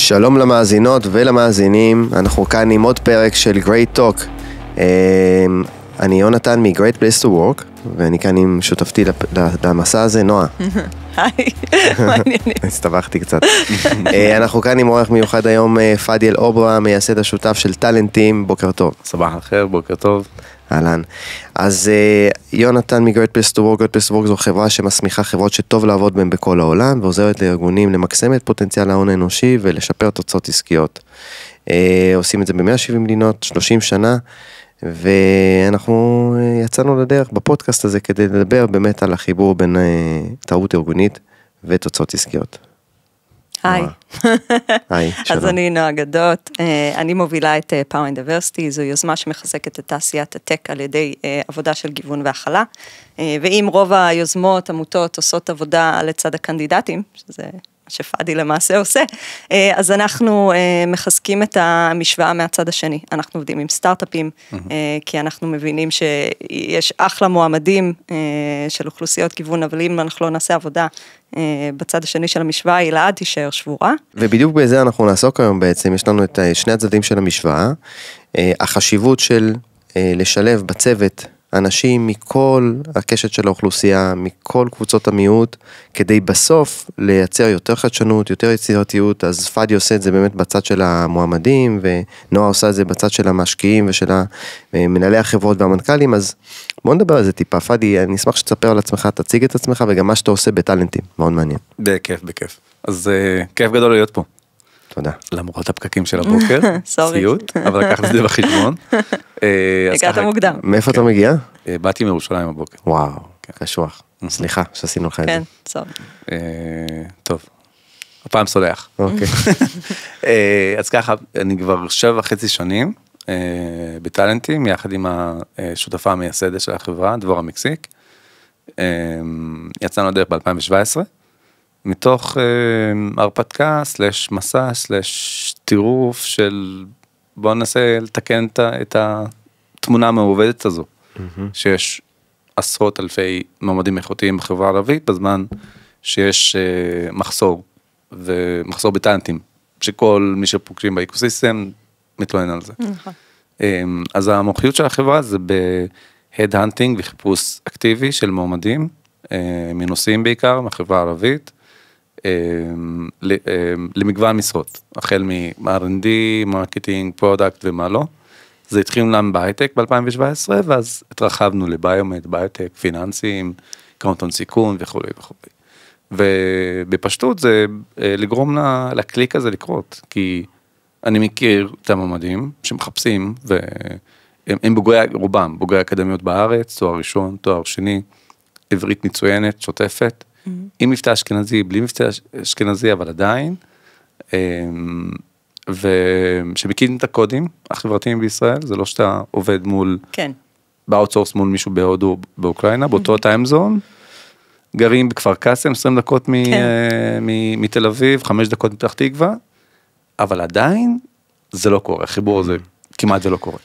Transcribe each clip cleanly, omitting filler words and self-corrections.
שלום למאזינות ולמאזינים, אנחנו כאן עם עוד פרק של Great Talk. אני יונתן מ-Great Place to Work, ואני כאן עם שותפתי למסע הזה, נועה. היי, מעניינים. הסתבכתי קצת. אנחנו כאן עם אורח מיוחד היום, פאדיאל אוברה, מייסד השותף של טלנטים, בוקר טוב. סבח אחר, בוקר טוב. אהלן. אז יונתן מ-Great Place to Work, Great Place to Work זו חברה שמסמיכה חברות שטוב לעבוד בהן בכל העולם, ועוזרת לארגונים למקסם את פוטנציאל ההון האנושי ולשפר תוצאות עסקיות. עושים את זה ב-170 מדינות, 30 שנה, ואנחנו יצאנו לדרך בפודקאסט הזה כדי לדבר באמת על החיבור בין תרבות ארגונית ותוצאות עסקיות. היי. היי, שלום. אז אני נועה גדות, אני מובילה את Power and Diversity, זו יוזמה שמחזקת את תעשיית הטק על ידי עבודה של גיוון והכלה, ואם רוב היוזמות, עמותות, עושות עבודה לצד הקנדידטים, שזה מה שפאדי למעשה עושה, אז אנחנו מחזקים את המשוואה מהצד השני, אנחנו עובדים עם סטארט-אפים, כי אנחנו מבינים שיש אחלה מועמדים של אוכלוסיות גיוון, אבל אם אנחנו לא נעשה עבודה בצד השני של המשוואה, היא לעד תישאר שבורה. ובדיוק בזה אנחנו נעסוק היום בעצם, יש לנו את שני הצדדים של המשוואה, החשיבות של לשלב בצוות אנשים מכל הקשת של האוכלוסייה, מכל קבוצות המיעוט, כדי בסוף לייצר יותר חדשנות, יותר יצירתיות, אז פאדי עושה את זה באמת בצד של המועמדים, ונועה עושה את זה בצד של המשקיעים ושל מנהלי החברות והמנכ"לים, אז בוא נדבר על זה טיפה. פאדי, אני אשמח שתספר על עצמך, תציג את עצמך, וגם מה שאתה עושה בטלנטים, מאוד מעניין. בכיף. אז כיף גדול להיות פה. תודה. למרות הפקקים של הבוקר, סיוט, אבל לקחת את זה בחשבון. הגעת מוקדם. מאיפה אתה מגיע? באתי מירושלים הבוקר. וואו, קשוח. סליחה שעשינו לך את זה. כן, סורי. טוב, הפעם סולח. אוקיי. אז ככה, אני כבר 7.5 שנים בטלנטים, יחד עם השותפה המייסדת של החברה, דבורה מקסיק. יצאנו לדרך ב-2017. מתוך הרפתקה, מסע, טירוף של בואו ננסה לתקן את התמונה המעובדת הזו, שיש עשרות אלפי מועמדים איכותיים בחברה הערבית, בזמן שיש מחסור בטלנטים, שכל מי שפוגשים באקוסיסטם מתלונן על זה. אז המומחיות של החברה זה בהד-הנטינג וחיפוש אקטיבי של מועמדים, מנוסעים בעיקר, מהחברה הערבית, למגוון משרות, החל מ-R&D, מרקטינג, פרודקט ומה לא. זה התחיל לנו בהייטק ב-2017, ואז התרחבנו לביומט, ביוטק, פיננסים, קרנות הון סיכון וכו' וכו'. ובפשטות זה לגרום לקליק הזה לקרות, כי אני מכיר את המועמדים שמחפשים, והם רובם בוגרי אקדמיות בארץ, תואר ראשון, תואר שני, עברית מצוינת, שוטפת, עם מבטא אשכנזי, בלי מבטא אשכנזי, אבל עדיין, ושמכירים את הקודים החברתיים בישראל, זה לא שאתה עובד מול, באוטסורס מול מישהו בהודו, באוקראינה, באותו טיימזון, גרים בכפר קאסם, 20 דקות מתל אביב, 5 דקות מפתח תקווה, אבל עדיין זה לא קורה, החיבור הזה כמעט זה לא קורה.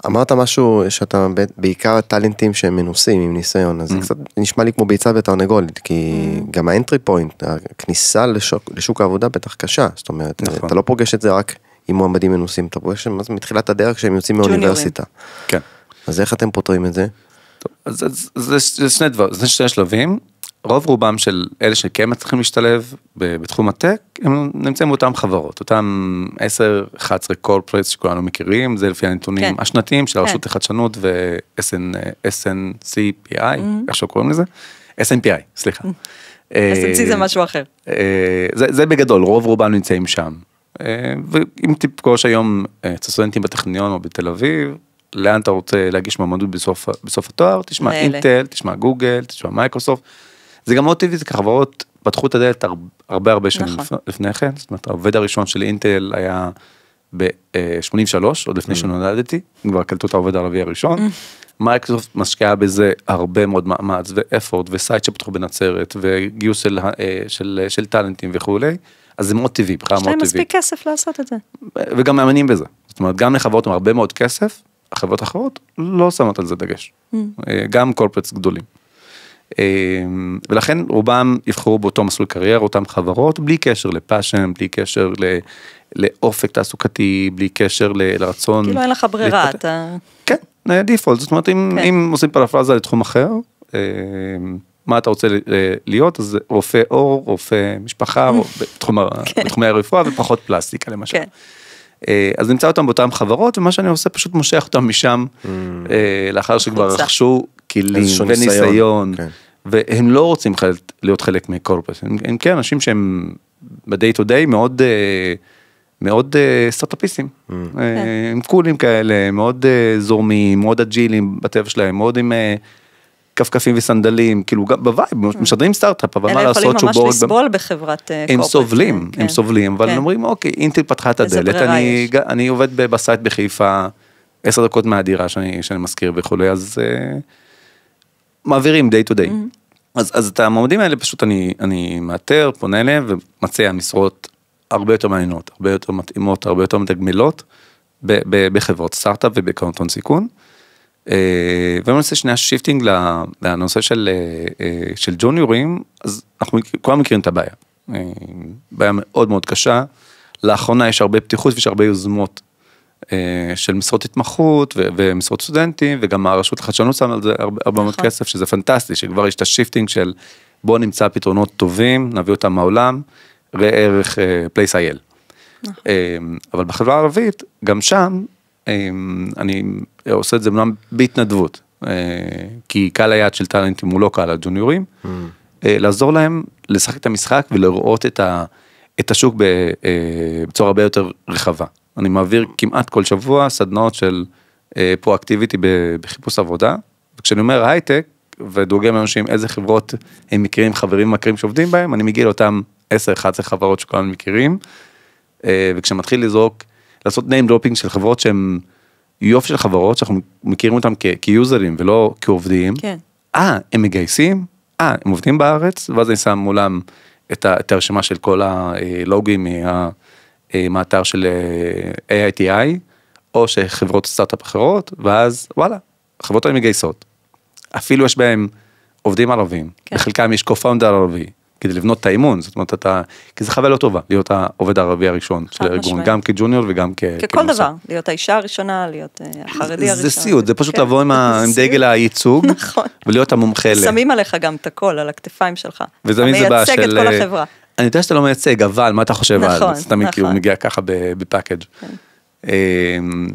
אמרת משהו שאתה בעיקר טלנטים שהם מנוסים עם ניסיון, אז זה קצת נשמע לי כמו ביצה ותרנגולת, כי גם האנטרי פוינט, הכניסה לשוק העבודה בטח קשה, זאת אומרת, אתה לא פוגש את זה רק עם מועמדים מנוסים, אתה פוגש מתחילת הדרך כשהם יוצאים מאוניברסיטה. כן. אז איך אתם פותרים את זה? זה שני דברים, זה שני שלבים, רוב רובם של אלה שכן מצליחים להשתלב בתחום הטק, הם נמצאים באותם חברות, אותם 10-11 קורפרייטס שכולנו מכירים, זה לפי הנתונים השנתיים של הרשות לחדשנות ו-SNCPI, איך שקוראים לזה? SNPI, סליחה. SNC זה משהו אחר. זה בגדול, רוב רובם נמצאים שם. ואם תפגוש היום סטודנטים בטכניון או בתל אביב, לאן אתה רוצה להגיש מועמדות בסוף התואר, תשמע אינטל, תשמע גוגל, תשמע מייקרוסופט, זה גם מאוד טבעי, זה כחברות פתחו את הדלת הרבה שנים לפני כן, זאת אומרת, העובד הראשון של אינטל היה ב-83, עוד לפני שנולדתי, כבר קלטו את העובד הערבי הראשון, מייקרוסופט משקיעה בזה הרבה מאוד מאמץ, ואפורט, וסייט שפתחו בנצרת, וגיוס של טלנטים וכו', אז זה מאוד טבעי, בכלל מאוד טבעי. יש להם מספיק כסף לעשות את זה. וגם מאמינים בזה, זאת אומרת, גם לחברות עם הרבה מאוד כסף, החברות האחרות לא שמות על זה דגש, גם קורפרטס גדולים. ולכן רובם יבחרו באותו מסלול קריירה, אותם חברות, בלי קשר לפאשן, בלי קשר לאופק תעסוקתי, בלי קשר לרצון. כאילו אין לך ברירה, אתה... כן, דיפולט, זאת אומרת, אם עושים פרפרזה לתחום אחר, מה אתה רוצה להיות, אז רופא אור, רופא משפחה, בתחומי הרפואה, ופחות פלסטיקה למשל. אז נמצא אותם באותם חברות, ומה שאני עושה, פשוט מושך אותם משם, לאחר שכבר רכשו כלים וניסיון, והם לא רוצים להיות חלק מקורפרט, הם כן אנשים שהם ב-day to day מאוד סטארט-אפיסטים, הם קולים כאלה, מאוד זורמים, מאוד אג'ילים בטבע שלהם, מאוד עם כפכפים וסנדלים, כאילו בווייב, משדרים סטארט-אפ, אבל מה לעשות שהוא אלה יכולים ממש לסבול בחברת קורפרט. הם סובלים, אבל הם אומרים, אוקיי, אינטל פתחה את הדלת, אני עובד בסייט בחיפה, 10 דקות מהדירה שאני מזכיר וכולי, אז מעבירים day to day. אז את המועמדים האלה פשוט אני מאתר, פונה אליהם ומצא משרות הרבה יותר מעניינות, הרבה יותר מתאימות, הרבה יותר מתגמלות, בחברות סטארט-אפ ובקרנות הון סיכון. ואני עושה שנייה שיפטינג לנושא של ג'וניורים, אז אנחנו כולם מכירים את הבעיה. בעיה מאוד מאוד קשה. לאחרונה יש הרבה פתיחות ויש הרבה יוזמות של משרות התמחות ומשרות סטודנטים, וגם הרשות לחדשנות שם על זה הרבה מאוד כסף, שזה פנטסטי, שכבר יש את השיפטינג של בוא נמצא פתרונות טובים, נביא אותם מהעולם, ראה ערך פלייס.איי.אל. אבל בחברה הערבית, גם שם, אני עושה את זה בהתנדבות, כי קהל היעד של טלנטים הוא לא קהל הג'וניורים, לעזור להם לשחק את המשחק ולראות את השוק בצורה הרבה יותר רחבה. אני מעביר כמעט כל שבוע סדנאות של פרואקטיביטי בחיפוש עבודה, וכשאני אומר הייטק, ודואגים לאנשים איזה חברות הם מכירים, חברים מכירים שעובדים בהם, אני מגיע לאותם 10-11 חברות שכולנו מכירים, וכשמתחיל לזרוק, לעשות name dropping של חברות שהן יופי של חברות, שאנחנו מכירים אותם כיוזרים ולא כעובדים, הם מגייסים, הם עובדים בארץ, ואז אני שם מולם את הרשימה של כל הלוגים מהאתר של AITI, או שחברות סטארט-אפ אחרות, ואז וואלה, החברות האלה מגייסות. אפילו יש בהם עובדים ערבים, בחלקם יש co-founder ערבי, כדי לבנות את האימון, זאת אומרת, כי זה חוויה לא טובה, להיות העובד הערבי הראשון של הארגון, גם כג'וניור וגם ככל דבר, להיות האישה הראשונה, להיות החרדי הראשון. זה סיוט, זה פשוט לבוא עם דגל הייצוג, ולהיות המומחה. שמים עליך גם את הכל, על הכתפיים שלך. וזה מייצג את כל החברה. אני יודע שאתה לא מייצג, אבל מה אתה חושב על זה? תמיד כאילו מגיע ככה בפאקג'.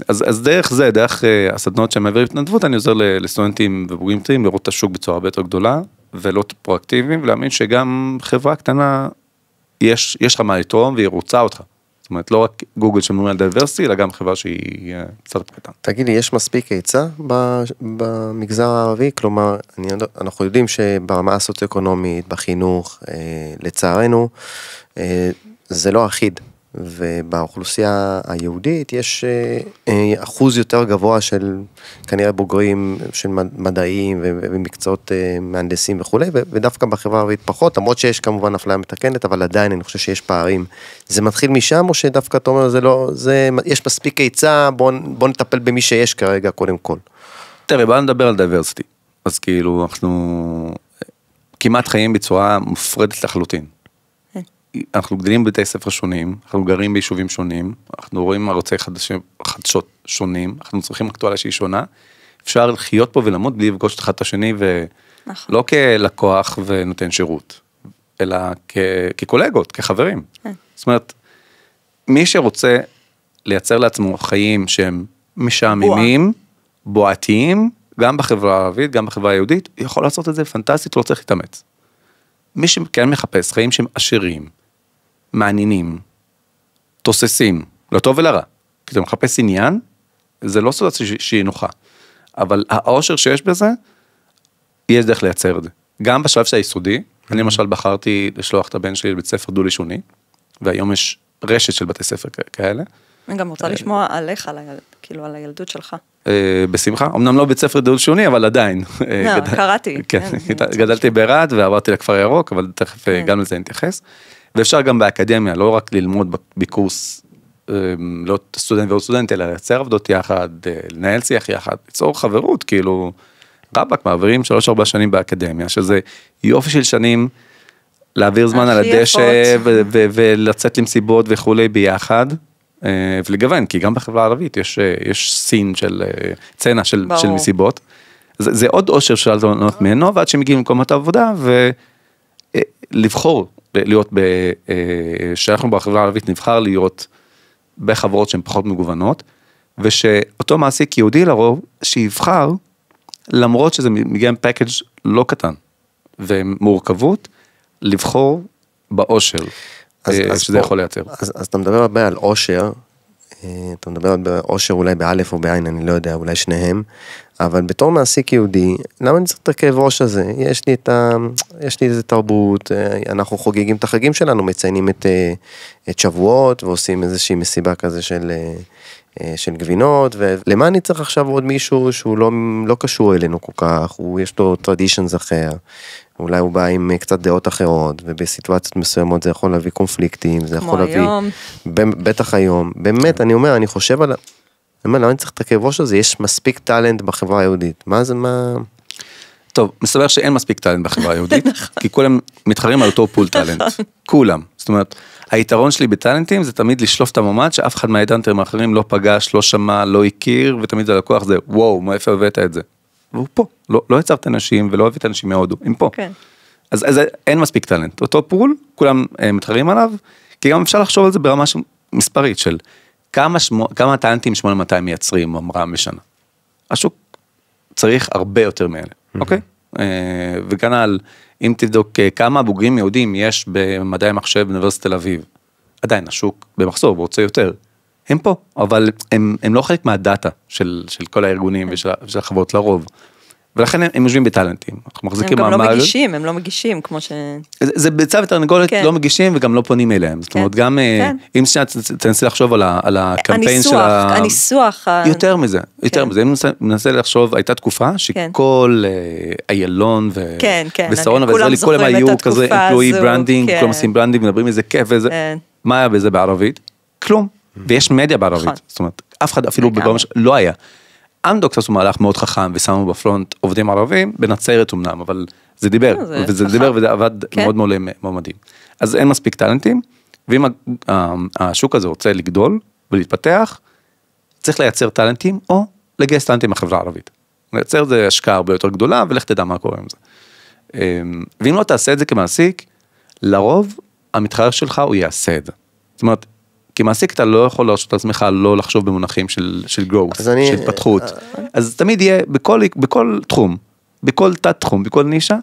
אז דרך זה, דרך הסדנות שמעביר התנדבות, אני עוזר לסטודנטים ובוגרים טריים לראות את השוק בצורה הרבה יותר גדולה, ולא פרואקטיביים, ולהאמין שגם חברה קטנה, יש לך מה לתרום, והיא רוצה אותך. זאת אומרת, לא רק גוגל שמדברים על דייברסיטי, אלא גם חברה שהיא קצת קטנה. תגיד לי, יש מספיק היצע במגזר הערבי? כלומר, אנחנו יודעים שברמה הסוציו-אקונומית, בחינוך, לצערנו, זה לא אחיד. ובאוכלוסייה היהודית יש אחוז יותר גבוה של כנראה בוגרים של מדעים ומקצועות מהנדסים וכו', ודווקא בחברה הערבית פחות, למרות שיש כמובן אפליה מתקנת, אבל עדיין אני חושב שיש פערים. זה מתחיל משם או שדווקא אתה אומר, יש מספיק היצע, בוא נטפל במי שיש כרגע קודם כל. תראה, בוא נדבר על דייברסיטי. אז כאילו אנחנו כמעט חיים בצורה מופרדת לחלוטין. אנחנו גדלים בבתי ספר שונים, אנחנו גרים ביישובים שונים, אנחנו רואים ערוצי חדשות שונים, אנחנו צריכים אקטואליה שהיא שונה, אפשר לחיות פה ולמות בלי לפגוש אחד את השני, ולא כלקוח ונותן שירות, אלא כקולגות, כחברים. זאת אומרת, מי שרוצה לייצר לעצמו חיים שהם משעממים, בועתיים, גם בחברה הערבית, גם בחברה היהודית, יכול לעשות את זה פנטסטית, לא צריך להתאמץ. מי שכן מחפש חיים שהם עשירים, מעניינים, תוססים, לטוב ולרע, כי אתה מחפש עניין, זה לא סיטואציה שהיא נוחה, אבל העושר שיש בזה, יש דרך לייצר את זה. גם בשלב של היסודי, אני למשל בחרתי לשלוח את הבן שלי לבית ספר דו-לשוני, והיום יש רשת של בתי ספר כאלה. אני גם רוצה לשמוע עליך, כאילו על הילדות שלך. בשמחה, אמנם לא בית ספר דו-לשוני, אבל עדיין. קראתי. גדלתי ברעד ועברתי לכפר ירוק, אבל תכף גם לזה נתייחס. ואפשר גם באקדמיה, לא רק ללמוד בקורס, לא סטודנט ועוד סטודנט, אלא לייצר עבודות יחד, לנהל שיח יחד, ליצור חברות, כאילו, רבק מעבירים 3-4 שנים באקדמיה, שזה יופי של שנים, להעביר זמן על הדשא, ולצאת למסיבות וכולי ביחד, ולגוון, כי גם בחברה הערבית יש סין של צנע של מסיבות, זה עוד אושר של ליהנות ממנו, ועד שמגיעים למקומות העבודה, ולבחור להיות, שאנחנו בחברה הערבית נבחר להיות בחברות שהן פחות מגוונות, ושאותו מעסיק יהודי לרוב, שיבחר, למרות שזה מגיע עם פאקג' לא קטן, ומורכבות, לבחור באושר, שזה יכול לייצר. אז אתה מדבר הרבה על אושר, אתה מדבר על אושר אולי באלף או בעין, אני לא יודע, אולי שניהם, אבל בתור מעסיק יהודי, למה אני צריך את הכאב ראש הזה? יש לי איזה תרבות, אנחנו חוגגים את החגים שלנו, מציינים את שבועות, ועושים איזושהי מסיבה כזה של גבינות, ולמה אני צריך עכשיו עוד מישהו שהוא לא קשור אלינו כל כך, יש לו טרדישנס אחר, אולי הוא בא עם קצת דעות אחרות, ובסיטואציות מסוימות זה יכול להביא קונפליקטים, זה יכול להביא, בטח היום, באמת, אני חושב על, למה אני צריך את הכאב ראש הזה, יש מספיק טלנט בחברה היהודית, מה זה, מה... טוב, מסתבר שאין מספיק טלנט בחברה היהודית, כי כולם מתחרים על אותו פול טלנט, כולם, זאת אומרת, היתרון שלי בטלנטים זה תמיד לשלוף את המומד, שאף אחד מהאדנטרים האחרים לא פגש, לא שמע, לא הכיר, ותמיד זה לקוח זה, וואו, מאיפה הבאת את זה? והוא פה, לא יצרת אנשים, ולא הבאת אנשים מהודו, הם פה. אז אין מספיק טלנט, אותו פול, כולם מתחרים עליו, כי גם אפשר לחשוב על זה ברמה מספרית, של כמה טלנטים 8200 מייצרים, אמרה משנה. השוק צריך הרבה יותר מאלה, אוקיי? וכנ"ל, אם תבדוק כמה בוגרים יהודים יש במדעי המחשב באוניברסיטת תל אביב, עדיין השוק במחסור, רוצה יותר. הם פה, אבל הם לא חלק מהדאטה של כל הארגונים ושל החברות לרוב. ולכן הם יושבים בטלנטים. אנחנו מחזיקים מעמד. הם לא מגישים, כמו ש... זה ביצה ותרנגולת לא מגישים וגם לא פונים אליהם. זאת אומרת, גם אם תנסי לחשוב על הקמפיין של הניסוח. יותר מזה. אם ננסה לחשוב, הייתה תקופה שכל איילון ושרונה וזה, כולם היו כזה employee branding, כולם עושים ברנדינג, מדברים איזה כיף וזה. מה היה בזה בערבית? כלום. ויש מדיה בערבית. זאת אומרת, אף אחד אפילו לא היה. אמדוקס עשו מהלך מאוד חכם, ושמו בפרונט עובדים ערבים, בנצרת אמנם, אבל זה דיבר, וזה דיבר וזה עבד מאוד מאוד למועמדים. אז אין מספיק טלנטים, ואם השוק הזה רוצה לגדול ולהתפתח, צריך לייצר טלנטים, או לגייס טלנטים מהחברה הערבית. לייצר זה השקעה הרבה יותר גדולה, ולך תדע מה קורה עם זה. ואם לא תעשה את זה כמעסיק, לרוב המתחרה שלך הוא יעשה את זה. זאת אומרת, כי מעסיק אתה לא יכול להרשות לעצמך לא לחשוב במונחים של growth, של התפתחות. אז תמיד יהיה, בכל תחום, בכל תת תחום, בכל נישה,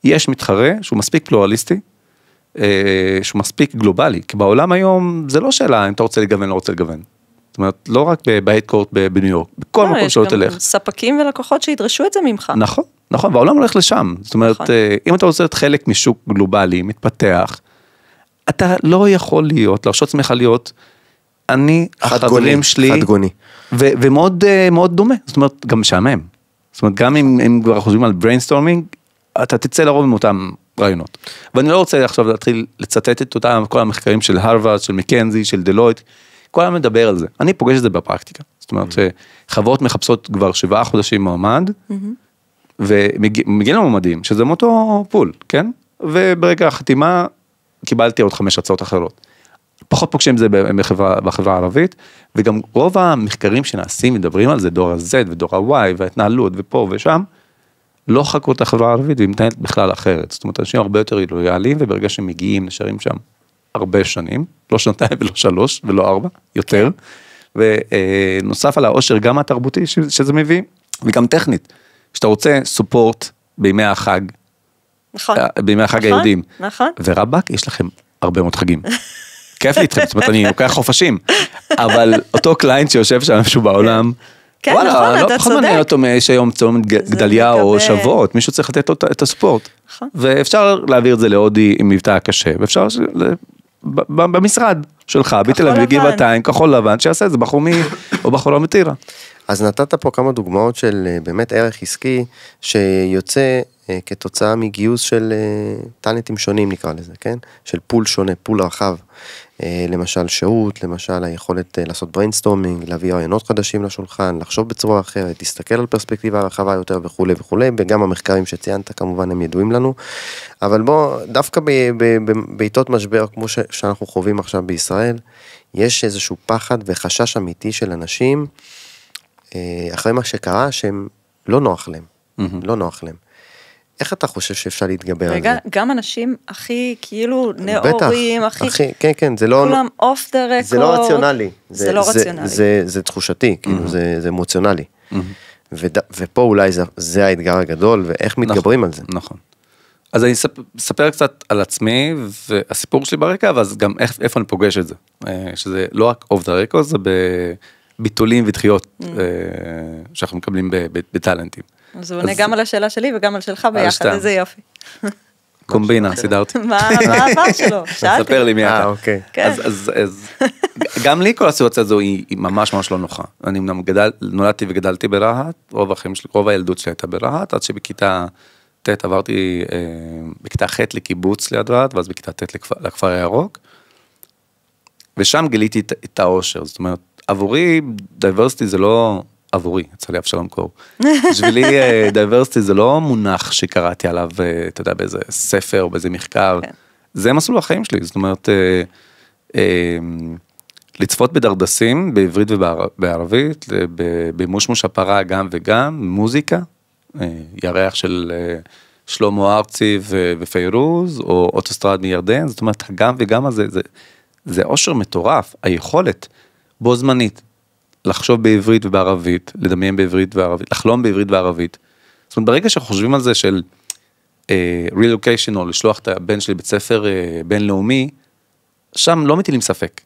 יש מתחרה שהוא מספיק פלורליסטי, שהוא מספיק גלובלי, כי בעולם היום זה לא שאלה אם אתה רוצה לגוון, לא רוצה לגוון. זאת אומרת, לא רק בהייטקורט בניו יורק, בכל מקום שלא תלך. יש גם ספקים ולקוחות שידרשו את זה ממך. נכון, נכון, והעולם הולך לשם. זאת אומרת, אם אתה רוצה להיות חלק משוק גלובלי, מתפתח, אתה לא יכול להרשות עצמך להיות, אני, החברים שלי, ומאוד מאוד דומה, זאת אומרת, גם משעמם. זאת אומרת, גם אם כבר חושבים על בריינסטורמינג, אתה תצא לרוב עם אותם רעיונות. ואני לא רוצה עכשיו להתחיל לצטט את אותם, כל המחקרים של הרווארד, של מקנזי, של דלויט, כל העם מדבר על זה. אני פוגש את זה בפרקטיקה. זאת אומרת, שחברות מחפשות כבר 7 חודשים מועמד, ומגיעים למועמדים, שזה מאותו פול, כן? וברגע החתימה, קיבלתי עוד 5 הצעות אחרות. פחות פוגשים את זה בחברה הערבית, וגם רוב המחקרים שנעשים מדברים על זה, דור ה-Z ודור ה-Y, וההתנהלות ופה ושם, לא חקרו את החברה הערבית, והיא מתנהלת בכלל אחרת. זאת אומרת, אנשים הרבה יותר לויאליים, וברגע שהם מגיעים, נשארים שם הרבה שנים, לא 2 ולא 3 ולא 4, יותר, ונוסף על העושר גם התרבותי שזה מביא, וגם טכנית, שאתה רוצה סופורט בימי החג, נכון. בימי החג היהודים. נכון. ורבק, יש לכם הרבה מאוד חגים. כיף לי איתכם, זאת אומרת, אני לוקח חופשים, אבל אותו קליינט שיושב שם משהו בעולם, כן, נכון, אתה צודק. לא פחות מעניין אותו שהיום צום גדליה או שבועות, מישהו צריך לתת את הספורט. ואפשר להעביר את זה להודי עם מבטא קשה, ואפשר במשרד שלך, בתל אביב, גבעתיים, כחול לבן, שיעשה את זה בחומי או בחולה מטירה. אז נתת פה כמה דוגמאות של באמת ערך עסקי, שיוצא כתוצאה מגיוס של טלנטים שונים נקרא לזה, כן? של פול שונה, פול רחב. למשל שהות, למשל היכולת לעשות בריינסטורמינג, להביא רעיונות חדשים לשולחן, לחשוב בצורה אחרת, להסתכל על פרספקטיבה רחבה יותר וכו' וכו', וגם המחקרים שציינת כמובן הם ידועים לנו, אבל בוא, דווקא בעיתות משבר כמו שאנחנו חווים עכשיו בישראל, יש איזשהו פחד וחשש אמיתי של אנשים, אחרי מה שקרה, שהם לא נוח להם, לא נוח להם. איך אתה חושב שאפשר להתגבר על זה? גם אנשים הכי כאילו נאורים, הכי... כן, זה לא... כולם אוף דה רקורד. זה לא רציונלי. זה לא רציונלי. זה תחושתי, כאילו זה אמוציונלי. ופה אולי זה האתגר הגדול, ואיך מתגברים על זה. נכון. אז אני אספר קצת על עצמי, והסיפור שלי ברקע, ואז גם איפה אני פוגש את זה. שזה לא רק אוף דה רקורד, זה בביטולים ודחיות שאנחנו מקבלים בטלנטים. אז הוא עונה גם על השאלה שלי וגם על שלך ביחד, איזה יופי. קומבינה, סידרתי. מה העבר שלו? שאלתי. ספר לי מי אתה. אוקיי. אז גם לי כל הסיטואציה הזו היא ממש ממש לא נוחה. אני נולדתי וגדלתי ברהט, רוב הילדות שלי הייתה ברהט, עד שבכיתה ט' עברתי בכיתה ח' לקיבוץ ליד רהט, ואז בכיתה ט' לכפר הירוק, ושם גיליתי את האושר. זאת אומרת, עבורי דייברסיטי זה לא... עבורי, יצא לי אבשלום קור. בשבילי דייברסיטי זה לא מונח שקראתי עליו, אתה יודע, באיזה ספר או באיזה מחקר. זה מסלול החיים שלי, זאת אומרת, לצפות בדרדסים, בעברית ובערבית, במושמוש הפרה גם וגם, מוזיקה, ירח של שלמה ארצי ופיירוז, או אוטוסטרד מירדן, זאת אומרת, גם וגם הזה, זה אושר מטורף, היכולת בו זמנית. לחשוב בעברית ובערבית, לדמיין בעברית וערבית, לחלום בעברית וערבית. זאת אומרת, ברגע שחושבים על זה של relocation או לשלוח את הבן שלי בית ספר בינלאומי, שם לא מטילים ספק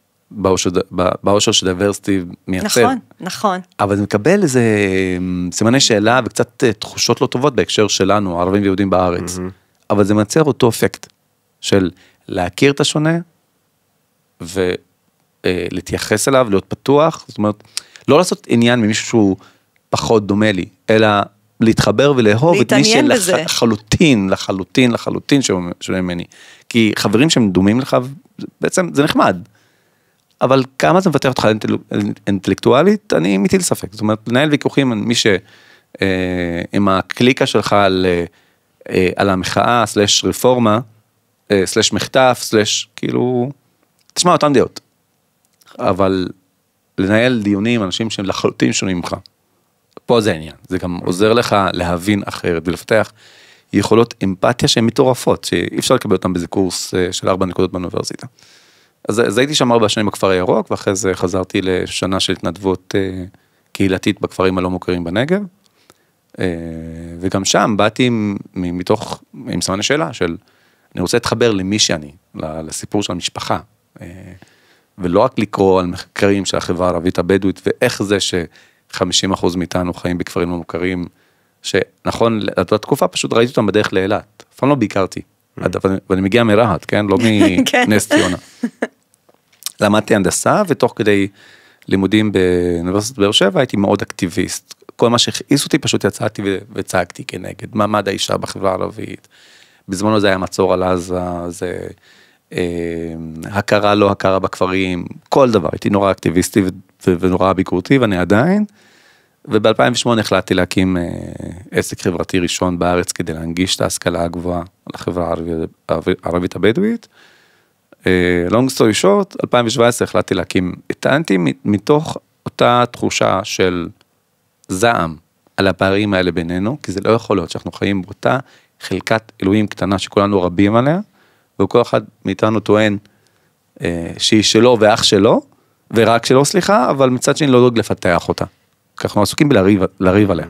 באושר שדייברסיטי מייצר. נכון, נכון. אבל זה מקבל איזה סימני שאלה וקצת תחושות לא טובות בהקשר שלנו, ערבים ויהודים בארץ. אבל זה מייצר אותו אפקט של להכיר את השונה להתייחס אליו, להיות פתוח, זאת אומרת, לא לעשות עניין ממישהו שהוא פחות דומה לי, אלא להתחבר ולאהוב את מי לחלוטין שונה ממני. כי חברים שהם דומים לך, בעצם זה נחמד. אבל כמה זה מבטח אותך אינטלקטואלית, אני מטיל ספק. זאת אומרת, לנהל ויכוחים מי עם הקליקה שלך על המחאה, סלש רפורמה, סלש מחטף, סלש כאילו, תשמע אותם דעות. אבל לנהל דיונים, אנשים שהם לחלוטין שונים ממך. פה זה העניין. זה גם עוזר לך להבין אחרת ולפתח יכולות אמפתיה שהן מטורפות, שאי אפשר לקבל אותן באיזה קורס של 4 נקודות באוניברסיטה. אז הייתי שם 4 שנים בכפר הירוק, ואחרי זה חזרתי לשנה של התנדבות קהילתית בכפרים הלא מוכרים בנגב, וגם שם באתי עם סימן השאלה של, אני רוצה להתחבר למי שאני, לסיפור של המשפחה, ולא רק לקרוא על מחקרים של החברה הערבית הבדואית, ואיך זה ש50% מאיתנו חיים בכפרים לא מוכרים, שנכון, בתקופה פשוט ראיתי אותם בדרך לאילת, אף פעם לא ביקרתי, ואני מגיע מרהט, כן? לא מנס ציונה. למדתי הנדסה, ותוך כדי לימודים באוניברסיטת באר שבע, הייתי מאוד אקטיביסט. כל מה שהכעיס אותי, פשוט יצאתי וצעקתי כנגד, מעמד האישה בחברה הערבית. בזמנו זה היה מצור על עזה, זה הכרה, לא הכרה בכפרים, כל דבר. הייתי נורא אקטיביסטי ונורא ביקורתי, ואני עדיין. וב-2008 החלטתי להקים עסק חברתי ראשון בארץ, כדי להנגיש את ההשכלה הגבוהה לחברה הערבית הבדואית. long story short, 2017 החלטתי להקים את טלנטי, מתוך אותה תחושה של זעם על הפערים האלה בינינו, כי זה לא יכול להיות שאנחנו חיים באותה חלקת אלוהים קטנה שכולנו רבים עליה, וכל אחד מאיתנו טוען שהיא שלו ואח שלו, ורק שלו סליחה, אבל מצד שני לא דואג לפתח אותה. כי אנחנו עסוקים בלריב עליה.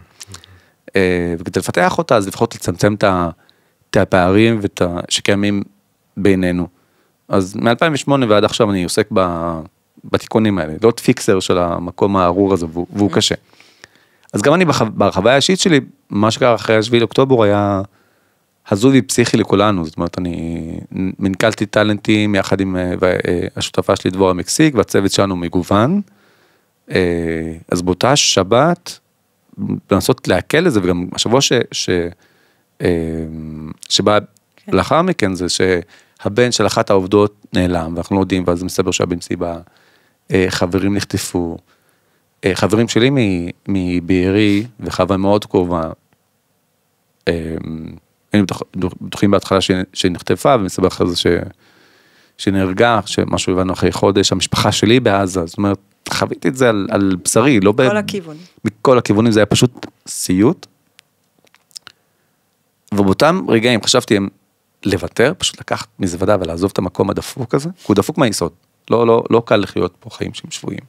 וכדי לפתח אותה, אז לפחות לצמצם את הפערים שקיימים בינינו. אז מ-2008 ועד עכשיו אני עוסק בתיקונים האלה, לא פיקסר של המקום הארור הזה, והוא קשה. אז גם אני בחוויה האישית שלי, מה שקרה אחרי 7 לאוקטובר היה הזוי פסיכי לכולנו, זאת אומרת, אני מנכלתי טלנטים יחד עם השותפה שלי דבורה מקסיק, והצוות שלנו מגוון, אז באותה שבת, לנסות להקל לזה, וגם השבוע שבא לאחר מכן זה שהבן של אחת העובדות נעלם, ואנחנו לא יודעים, ואז מסתבר שהבן מסיבה, חברים נחטפו, חברים שלי מבארי, וחווה מאוד קרובה, היינו בטוחים בהתחלה שנחטפה, ומסתבר אחרי זה שנהרגה, שמשהו הבנו אחרי חודש, המשפחה שלי בעזה, זאת אומרת, חוויתי את זה על בשרי, לא בכל הכיוונים. בכל הכיוונים, זה היה פשוט סיוט, ובאותם רגעים חשבתי הם לוותר, פשוט לקחת מזוודה ולעזוב את המקום הדפוק הזה, כי הוא דפוק מהיסוד, לא קל לחיות פה חיים שהם שבויים,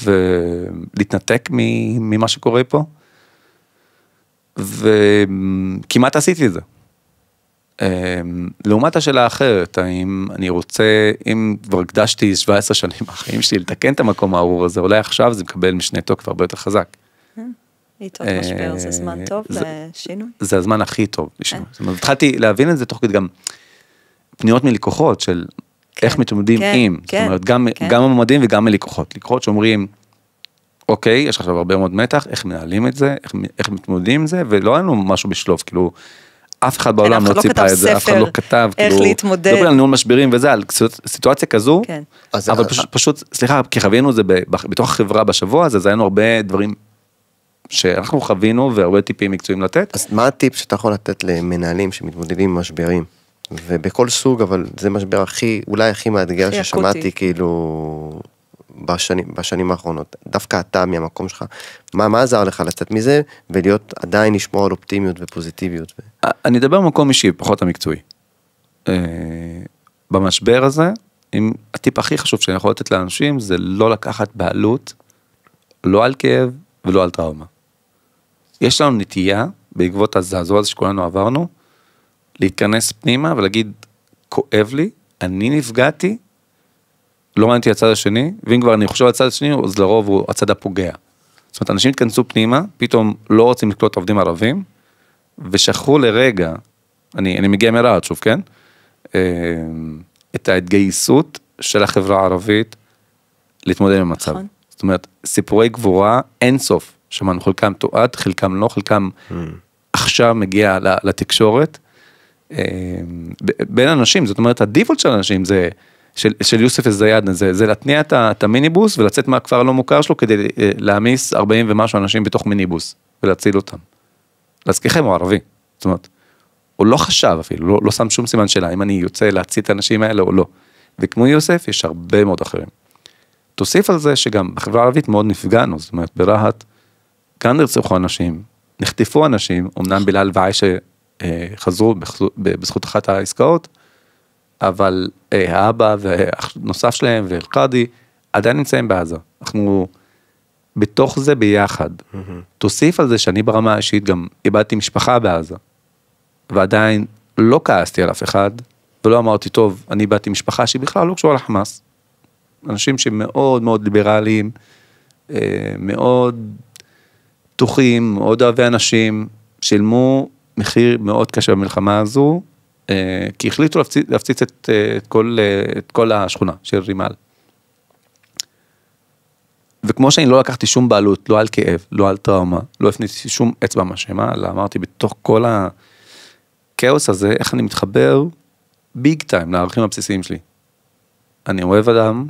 ולהתנתק ממה שקורה פה, וכמעט עשיתי את זה. לעומת השאלה האחרת, האם אני רוצה, אם כבר הקדשתי 17 שנים מהחיים שלי לתקן את המקום הארור הזה, אולי עכשיו זה מקבל משנה תוקף הרבה יותר חזק. עיתות משבר זה זמן טוב לשינוי? זה הזמן הכי טוב לשינוי. זאת אומרת, התחלתי להבין את זה תוך כדי גם פניות מלקוחות של איך מתמודדים עם, זאת אומרת, גם המועמדים וגם מלקוחות. לקוחות שאומרים, אוקיי, יש עכשיו הרבה מאוד מתח, איך מנהלים את זה, איך מתמודדים עם זה, ולא היה לנו משהו בשלוף, כאילו, אף אחד בעולם לא ציפה את זה, אף אחד לא כתב, איך להתמודד. לא על ניהול משברים וזה, על סיטואציה כזו, אבל פשוט, סליחה, כי חווינו את זה בתוך החברה בשבוע הזה, אז היינו הרבה דברים שאנחנו חווינו, והרבה טיפים מקצועיים לתת. אז מה הטיפ שאתה יכול לתת למנהלים שמתמודדים עם משברים? ובכל סוג, אבל זה משבר אולי הכי מאתגר ששמעתי, כאילו, בשנים האחרונות. דווקא אתה מהמקום שלך, מה עזר לך לצאת מזה, ולהיות עדיין לשמור על אופטימיות ופוזיטיביות? אני אדבר במקום אישי, פחות המקצועי. במשבר הזה, הטיפ הכי חשוב שאני יכול לתת לאנשים, זה לא לקחת בעלות, לא על כאב ולא על טראומה. יש לנו נטייה, בעקבות הזעזוע הזה שכולנו עברנו, להיכנס פנימה ולהגיד, כואב לי, אני נפגעתי, לא מעניינתי הצד השני, ואם כבר אני חושב על הצד השני, אז לרוב הוא הצד הפוגע. זאת אומרת, אנשים התכנסו פנימה, פתאום לא רוצים לקלוט עובדים ערבים, ושכחו לרגע, אני מגיע מרעד שוב, כן? את ההתגייסות של החברה הערבית, להתמודד עם המצב. זאת אומרת, סיפורי גבורה, אין סוף, שמענו חלקם תועד, חלקם לא, חלקם עכשיו מגיע לתקשורת, בין אנשים, זאת אומרת, הדיפולט של אנשים זה, של יוסף א-זיאד, זה להתניע את המיניבוס, ולצאת מהכפר הלא מוכר שלו, כדי להמיס 40 ומשהו אנשים בתוך מיניבוס, ולהציל אותם. להזכירכם הוא ערבי, זאת אומרת, הוא לא חשב אפילו, לא שם שום סימן שאלה, אם אני יוצא להציל את האנשים האלה או לא. וכמו יוסף, יש הרבה מאוד אחרים. תוסיף על זה שגם בחברה הערבית מאוד נפגענו, זאת אומרת, ברהט, כאן נרצחו אנשים, נחטפו אנשים, אמנם בילאל ועיישה חזרו בזכות אחת העסקאות, אבל האבא והנוסף שלהם ואל-קאדי עדיין נמצאים בעזה. אנחנו בתוך זה ביחד. תוסיף על זה שאני ברמה האישית גם איבדתי משפחה בעזה, ועדיין לא כעסתי על אף אחד, ולא אמרתי, טוב, אני איבדתי משפחה שהיא בכלל לא קשורה לחמאס. אנשים שמאוד מאוד ליברליים, מאוד פתוחים, מאוד אוהבי אנשים, שילמו מחיר מאוד קשה במלחמה הזו, כי החליטו להפציץ את כל השכונה של רימל. וכמו שאני לא לקחתי שום בעלות, לא על כאב, לא על טראומה, לא הפניתי שום אצבע מאשימה, אלא אמרתי בתוך כל הכאוס הזה, איך אני מתחבר ביג טיים לערכים הבסיסיים שלי. אני אוהב אדם,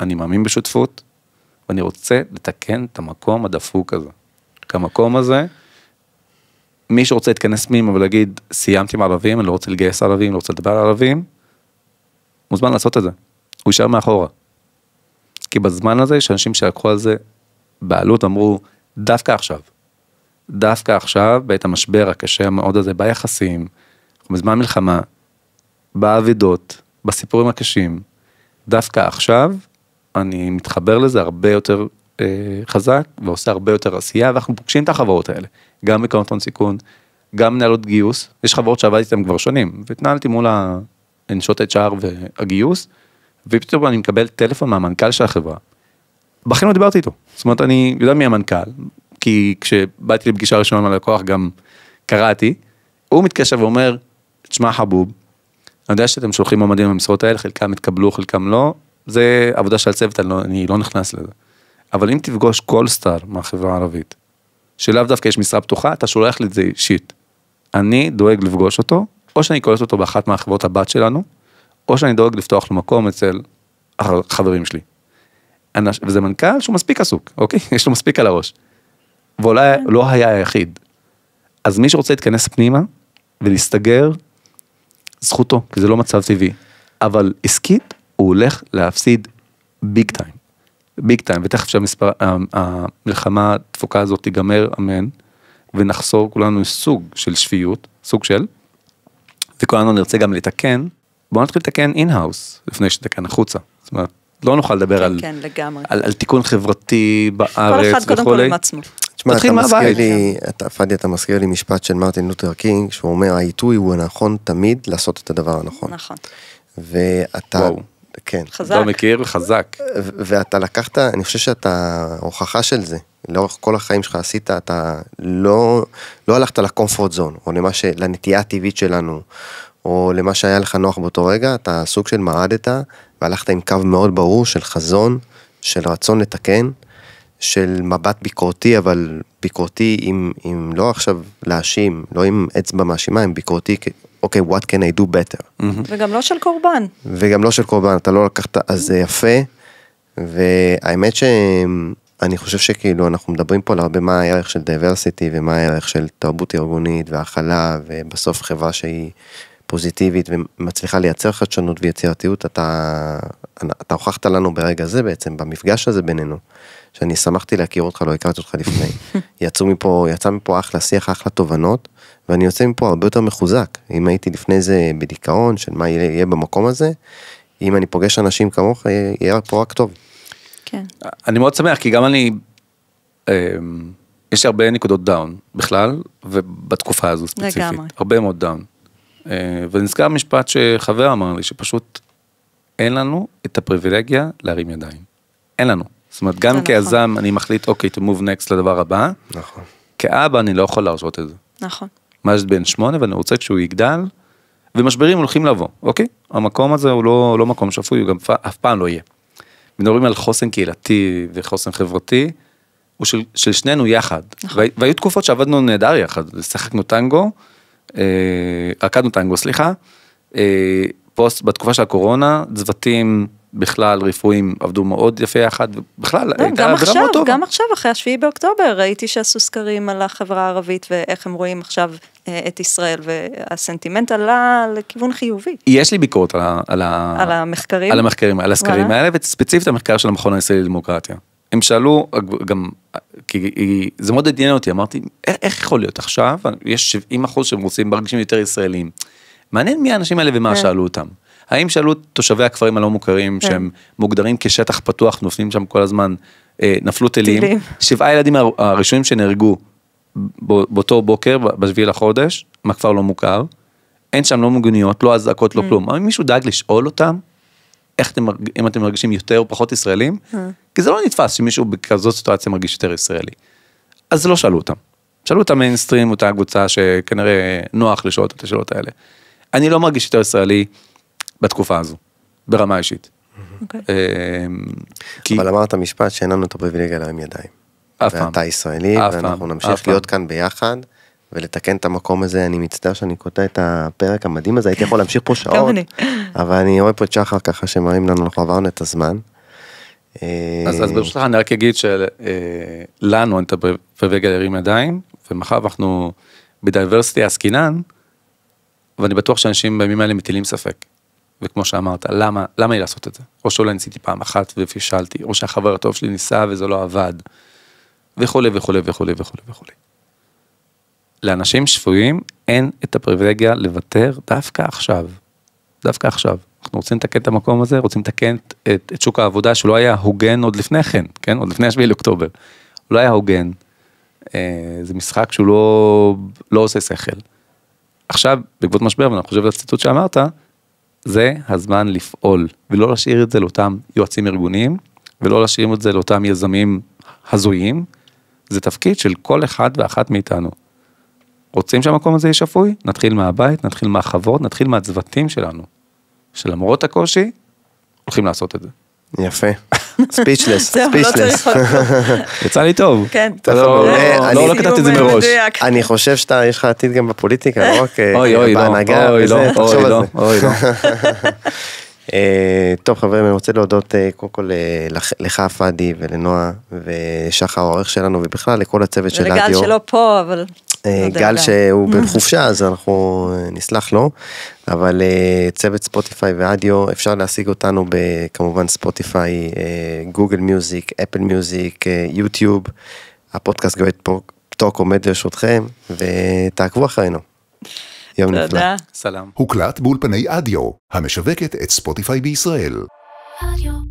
אני מאמין בשותפות, ואני רוצה לתקן את המקום הדפוק הזה. כי המקום הזה, מי שרוצה להתכנס פנימה ולהגיד, סיימתי עם ערבים, אני לא רוצה לגייס ערבים, לא רוצה לדבר על ערבים, מוזמן לעשות את זה. הוא יישאר מאחורה. כי בזמן הזה, יש אנשים שלקחו על זה בעלות, אמרו, דווקא עכשיו, בעת המשבר הקשה המאוד הזה, ביחסים, בזמן מלחמה, בעבידות, בסיפורים הקשים, דווקא עכשיו, אני מתחבר לזה הרבה יותר חזק, ועושה הרבה יותר עשייה, ואנחנו פוגשים את החברות האלה, גם בקרנות הון סיכון, גם מנהלות גיוס, יש חברות שעבדתי איתן כבר שנים, והתנהלתי מול הנשות HR והגיוס, ופתאום אני מקבל טלפון מהמנכ"ל של החברה, בכן לא דיברתי איתו, זאת אומרת, אני יודע מי המנכ"ל, כי כשבאתי לפגישה ראשונה מהלקוח, גם קראתי, הוא מתקשר ואומר, תשמע חבוב, אני יודע שאתם שולחים מועמדים במשרות האלה, חלקם התקבלו, חלקם לא, זה עבודה של צוות, אני לא נכנס לזה. אבל אם תפגוש כל סטאר מהחברה הערבית, שלאו דווקא יש משרה פתוחה, אתה שולח לי את זה אישית. אני דואג לפגוש אותו, או שאני קולט אותו באחת מהחברות הבת שלנו, או שאני דואג לפתוח לו מקום אצל החברים שלי. וזה מנכ"ל שהוא מספיק עסוק, אוקיי? יש לו מספיק על הראש. ואולי לא היה היחיד. אז מי שרוצה להתכנס פנימה ולהסתגר, זכותו, כי זה לא מצב טבעי. אבל עסקית, הוא הולך להפסיד ביג טיים. ביג טיים, ותכף שהמלחמה התפוקה הזאת תיגמר, אמן, ונחסור כולנו סוג של שפיות, סוג של, וכולנו נרצה גם לתקן, בואו נתחיל לתקן אין-האוס, לפני שתקן החוצה. זאת אומרת, לא נוכל לדבר על תיקון חברתי בארץ וכו'. כל אחד קודם כל עם עצמו. תשמע, אתה מזכיר לי משפט של מרטין לותר קינג, שהוא אומר, העיתוי הוא הנכון תמיד לעשות את הדבר הנכון. נכון. ואתה, כן. חזק. לא מכיר, חזק. ואתה לקחת, אני חושב שאתה הוכחה של זה. לאורך כל החיים שלך עשית, אתה לא הלכת לקומפורט זון, או לנטייה הטבעית שלנו, או למה שהיה לך נוח באותו רגע, אתה סוג של מרדת, והלכת עם קו מאוד ברור של חזון, של רצון לתקן, של מבט ביקורתי, אבל ביקורתי עם לא עכשיו להאשים, לא עם אצבע מאשימה, עם ביקורתי, אוקיי, what can I do better? וגם לא של קורבן. וגם לא של קורבן, אתה לא לקחת, אז זה יפה, והאמת שאני חושב שכאילו אנחנו מדברים פה על הרבה מה הערך של diversity, ומה הערך של תרבות ארגונית, והאכלה, ובסוף חברה שהיא פוזיטיבית, ומצליחה לייצר חדשנות ויצירתיות, אתה הוכחת לנו ברגע זה בעצם, במפגש הזה בינינו, שאני שמחתי להכיר אותך, לא הכרתי אותך לפני. יצא מפה אחלה שיח, אחלה תובנות, ואני יוצא מפה הרבה יותר מחוזק. אם הייתי לפני זה בדיכאון, של מה יהיה במקום הזה, אם אני פוגש אנשים כמוך, יהיה פה רק טוב. כן. אני מאוד שמח, כי גם אני, יש לי הרבה נקודות דאון בכלל, ובתקופה הזו ספציפית. לגמרי. הרבה מאוד דאון. ונזכר משפט שחבר אמר לי, שפשוט אין לנו את הפריבילגיה להרים ידיים. אין לנו. זאת אומרת, גם כיזם אני מחליט, אוקיי, to move next לדבר הבא. נכון. כאבא אני לא יכול להרשות את זה. נכון. מה יש בן 8, ואני רוצה כשהוא יגדל, ומשברים הולכים לבוא, אוקיי? המקום הזה הוא לא מקום שפוי, הוא גם אף פעם לא יהיה. מדברים על חוסן קהילתי וחוסן חברתי, הוא של שנינו יחד. נכון. והיו תקופות שעבדנו נהדר יחד, שחקנו טנגו, רקדנו טנגו, סליחה, פוסט בתקופה של הקורונה, צוותים בכלל רפואיים עבדו מאוד יפה יחד, ובכלל הייתה עבירה מאוד טובה. גם עכשיו, אחרי 7 באוקטובר, ראיתי שעשו סקרים על החברה הערבית, ואיך הם רואים עכשיו את ישראל, והסנטימנט עלה לכיוון חיובי. יש לי ביקורת על המחקרים. על המחקרים, על הסקרים האלה, וספציפית המחקר של המכון הישראלי לדמוקרטיה. הם שאלו, גם, כי זה מאוד עניין אותי, אמרתי, איך יכול להיות עכשיו, יש 70% שהם רוצים, מרגישים יותר ישראלים. מעניין מי האנשים האלה ומה שאלו אותם. האם שאלו תושבי הכפרים הלא מוכרים, שהם מוגדרים כשטח פתוח, נופלים שם כל הזמן, נפלו טילים. 7 ילדים הראשונים שנהרגו באותו בוקר, ב7 לחודש, מהכפר לא מוכר, אין שם לא מוגניות, לא הזעקות, לא כלום. האם מישהו דאג לשאול אותם, אם אתם מרגישים יותר או פחות ישראלים? כי זה לא נתפס שמישהו בכזאת סיטואציה מרגיש יותר ישראלי. אז לא שאלו אותם. שאלו אותם מיינסטרים, אותה קבוצה שכנראה נוח לשאול את השאלות האלה. אני לא מרגיש יותר ישראלי בתקופה הזו, ברמה אישית. אבל אמרת משפט שאין לנו את הפריבילגיה להרים ידיים. ואתה ישראלי, ואנחנו נמשיך להיות כאן ביחד, ולתקן את המקום הזה. אני מצטער שאני קוטע את הפרק המדהים הזה, הייתי יכול להמשיך פה שעות, אבל אני רואה פה את שחר ככה שמראים לנו, אנחנו עברנו את הזמן. אז ברשותך אני רק אגיד שלנו אין את הפריבילגיה להרים ידיים, ומחר אנחנו בדייברסיטי עסקינן, ואני בטוח שאנשים בימים האלה מטילים ספק. וכמו שאמרת, למה לי לעשות את זה? או שאולי ניסיתי פעם אחת ופישלתי, או שהחבר הטוב שלי ניסה וזה לא עבד, וכו' וכו' וכו' וכו' וכו'. לאנשים שפויים אין את הפריבילגיה לוותר דווקא עכשיו. דווקא עכשיו. אנחנו רוצים לתקן את המקום הזה, רוצים לתקן את שוק העבודה שלא היה הוגן עוד לפני כן, כן? עוד לפני 7 לאוקטובר. לא היה הוגן. זה משחק שהוא לא עושה שכל. עכשיו, בעקבות משבר, ואני חושב לציטוט שאמרת, זה הזמן לפעול, ולא להשאיר את זה לאותם יועצים ארגוניים, ולא להשאיר את זה לאותם יזמים הזויים, זה תפקיד של כל אחד ואחת מאיתנו. רוצים שהמקום הזה יהיה שפוי? נתחיל מהבית, נתחיל מהחברות, נתחיל מהצוותים שלנו, שלמרות הקושי, הולכים לעשות את זה. יפה. ספיצ'לס, זהו, לא צריך עוד כלום. יצא לי טוב. כן. לא כתבתי את זה מראש. אני חושב יש לך עתיד גם בפוליטיקה, לא רק אוי, בהנהגה, אוי, וזה, תחשוב על זה. אוי, לא. טוב חברים, אני רוצה להודות קודם כל לך פאדי ולנועה ושחר העורך שלנו ובכלל לכל הצוות של ולגל אדיו. שלא פה, אבל... גל שהוא בחופשה אז אנחנו נסלח לו, אבל צוות ספוטיפיי ואדיו אפשר להשיג אותנו כמובן ספוטיפיי, גוגל מיוזיק, אפל מיוזיק, יוטיוב, הפודקאסט גוייט טוק עומד לרשותכם ותעקבו אחרינו. יום נפלא. תודה. סלام. הוקלט באולפני אדיו, המשווקת את ספוטיפיי בישראל. רדיו.